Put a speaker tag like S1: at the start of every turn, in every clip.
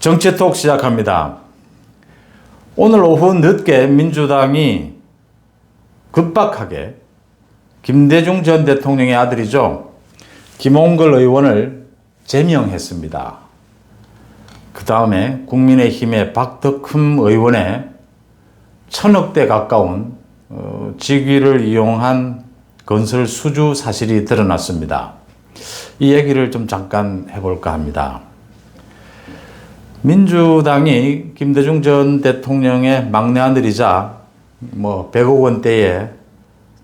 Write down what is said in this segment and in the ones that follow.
S1: 정치톡 시작합니다. 오늘 오후 늦게 민주당이 급박하게 김대중 전 대통령의 아들이죠. 김홍걸 의원을 제명했습니다. 그 다음에 국민의힘의 박덕흠 의원의 1,000억대 가까운 직위를 이용한 건설 수주 사실이 드러났습니다. 이 얘기를 좀 잠깐 해볼까 합니다. 민주당이 김대중 전 대통령의 막내 아들이자 100억 원대의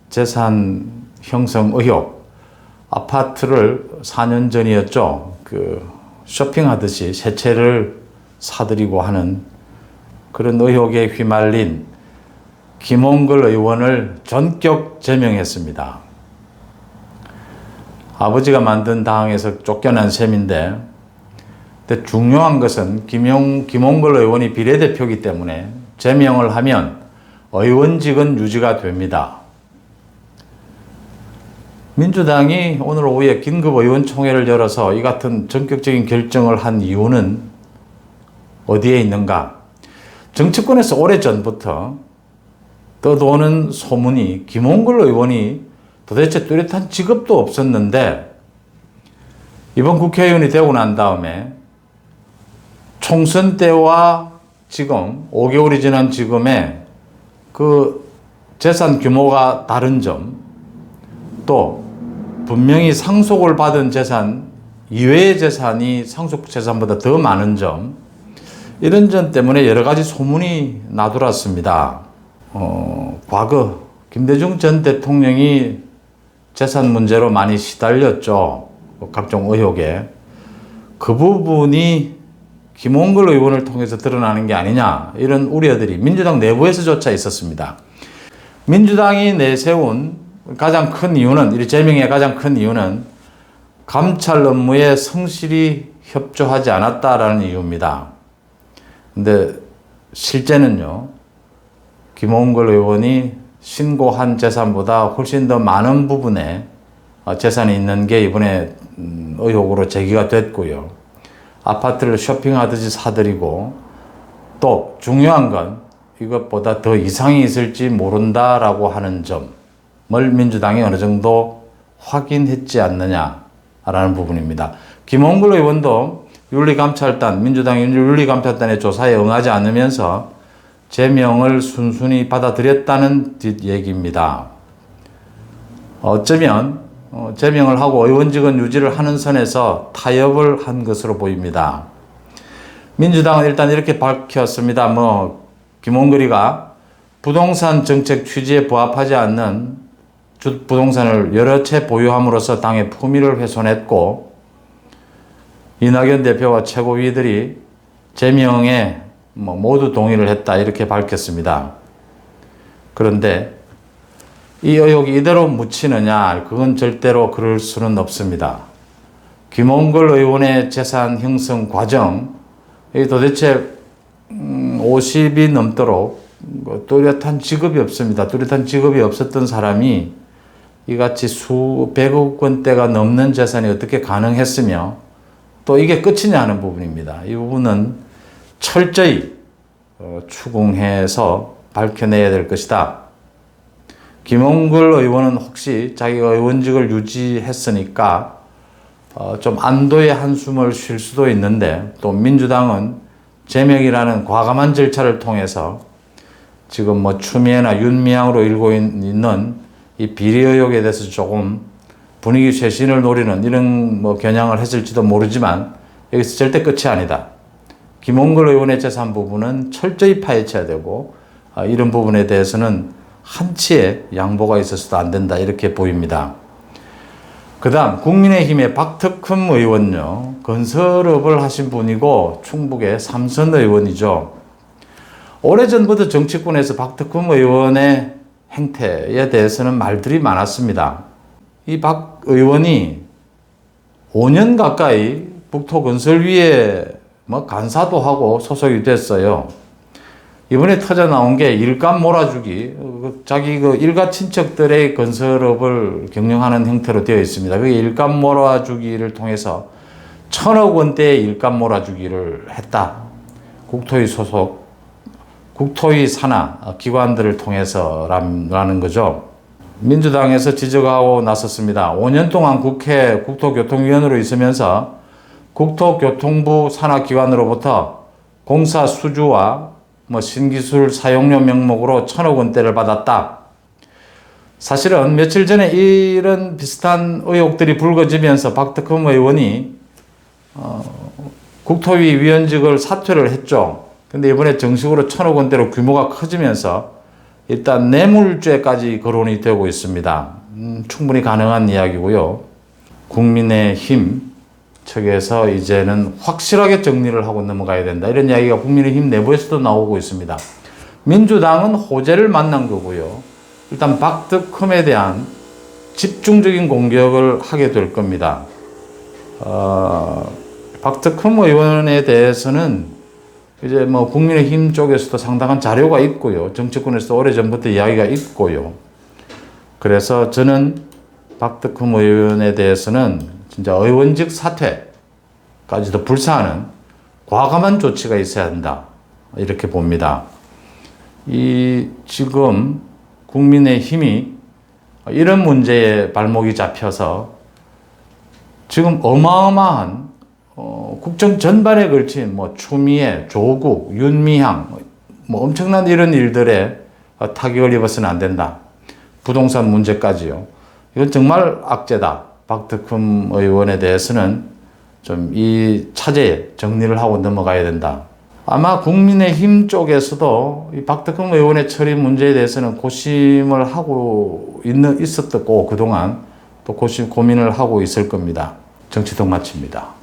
S1: 재산 형성 의혹, 아파트를 4년 전이었죠. 쇼핑하듯이 새 채를 사들이고 하는 그런 의혹에 휘말린 김홍걸 의원을 전격 제명했습니다. 아버지가 만든 당에서 쫓겨난 셈인데, 근데 중요한 것은 김홍걸 의원이 비례대표이기 때문에 제명을 하면 의원직은 유지가 됩니다. 민주당이 오늘 오후에 긴급 의원총회를 열어서 이 같은 전격적인 결정을 한 이유는 어디에 있는가? 정치권에서 오래전부터 떠도는 소문이 김홍걸 의원이 도대체 뚜렷한 직업도 없었는데 이번 국회의원이 되고 난 다음에 총선 때와 지금 5개월이 지난 지금의 그 재산 규모가 다른 점, 또 분명히 상속을 받은 재산 이외의 재산이 상속 재산보다 더 많은 점, 이런 점 때문에 여러 가지 소문이 나돌았습니다. 과거 김대중 전 대통령이 재산 문제로 많이 시달렸죠. 각종 의혹에. 그 부분이 김홍걸 의원을 통해서 드러나는 게 아니냐, 이런 우려들이 민주당 내부에서조차 있었습니다. 민주당이 내세운 가장 큰 이유는, 이 제명의 가장 큰 이유는 감찰 업무에 성실히 협조하지 않았다라는 이유입니다. 근데 실제는요, 김홍걸 의원이 신고한 재산보다 훨씬 더 많은 부분에 재산이 있는 게 이번에 의혹으로 제기가 됐고요. 아파트를 쇼핑하듯이 사들이고, 또 중요한 건 이것보다 더 이상이 있을지 모른다라고 하는 점을 민주당이 어느 정도 확인했지 않느냐라는 부분입니다. 김홍걸 의원도 민주당의 윤리감찰단의 조사에 응하지 않으면서 제명을 순순히 받아들였다는 뒷얘기입니다. 어쩌면 제명을 하고 의원직은 유지를 하는 선에서 타협을 한 것으로 보입니다. 민주당은 일단 이렇게 밝혔습니다. 김홍걸이가 부동산 정책 취지에 부합하지 않는 부동산을 여러 채 보유함으로써 당의 품위를 훼손했고, 이낙연 대표와 최고위들이 제명에 모두 동의를 했다, 이렇게 밝혔습니다. 그런데 이 의혹이 이대로 묻히느냐? 그건 절대로 그럴 수는 없습니다. 김홍걸 의원의 재산 형성 과정, 도대체 50이 넘도록 뚜렷한 직업이 없습니다. 뚜렷한 직업이 없었던 사람이 이같이 수백억 원대가 넘는 재산이 어떻게 가능했으며, 또 이게 끝이냐 하는 부분입니다. 이 부분은 철저히 추궁해서 밝혀내야 될 것이다. 김홍걸 의원은 혹시 자기가 의원직을 유지했으니까 좀 안도의 한숨을 쉴 수도 있는데, 또 민주당은 제명이라는 과감한 절차를 통해서 지금 추미애나 윤미향으로 일고 있는 이 비리 의혹에 대해서 조금 분위기 쇄신을 노리는 이런 겨냥을 했을지도 모르지만, 여기서 절대 끝이 아니다. 김홍걸 의원의 재산 부분은 철저히 파헤쳐야 되고, 이런 부분에 대해서는 한치의 양보가 있어서도 안 된다, 이렇게 보입니다. 그 다음 국민의힘의 박덕흠 의원요, 건설업을 하신 분이고 충북의 삼선 의원이죠. 오래전부터 정치권에서 박덕흠 의원의 행태에 대해서는 말들이 많았습니다. 이 박 의원이 5년 가까이 북토건설위에 간사도 하고 소속이 됐어요. 이번에 터져 나온 게 일감 몰아주기, 자기 일가 친척들의 건설업을 경영하는 형태로 되어 있습니다. 그게 일감 몰아주기를 통해서 1,000억 원대의 일감 몰아주기를 했다. 국토위 소속 국토위 산하 기관들을 통해서라는 거죠. 민주당에서 지적하고 나섰습니다. 5년 동안 국회 국토교통위원으로 있으면서 국토교통부 산하기관으로부터 공사 수주와 신기술 사용료 명목으로 1,000억 원대를 받았다. 사실은 며칠 전에 이런 비슷한 의혹들이 불거지면서 박덕흠 의원이 국토위 위원직을 사퇴를 했죠. 근데 이번에 정식으로 1,000억 원대로 규모가 커지면서 일단 뇌물죄까지 거론이 되고 있습니다. 충분히 가능한 이야기고요. 국민의힘 측에서 이제는 확실하게 정리를 하고 넘어가야 된다. 이런 이야기가 국민의힘 내부에서도 나오고 있습니다. 민주당은 호재를 만난 거고요. 일단 박덕흠에 대한 집중적인 공격을 하게 될 겁니다. 박덕흠 의원에 대해서는 이제 국민의힘 쪽에서도 상당한 자료가 있고요. 정치권에서도 오래전부터 이야기가 있고요. 그래서 저는 박덕흠 의원에 대해서는 진짜 의원직 사퇴까지도 불사하는 과감한 조치가 있어야 한다. 이렇게 봅니다. 지금 국민의힘이 이런 문제에 발목이 잡혀서 지금 어마어마한 국정 전반에 걸친 추미애, 조국, 윤미향 엄청난 이런 일들에 타격을 입어서는 안 된다. 부동산 문제까지요. 이건 정말 악재다. 박덕흠 의원에 대해서는 좀 이 차제에 정리를 하고 넘어가야 된다. 아마 국민의힘 쪽에서도 이 박덕흠 의원의 처리 문제에 대해서는 고심을 하고 있었고 그동안 또 고민을 하고 있을 겁니다. 정치통 마칩니다.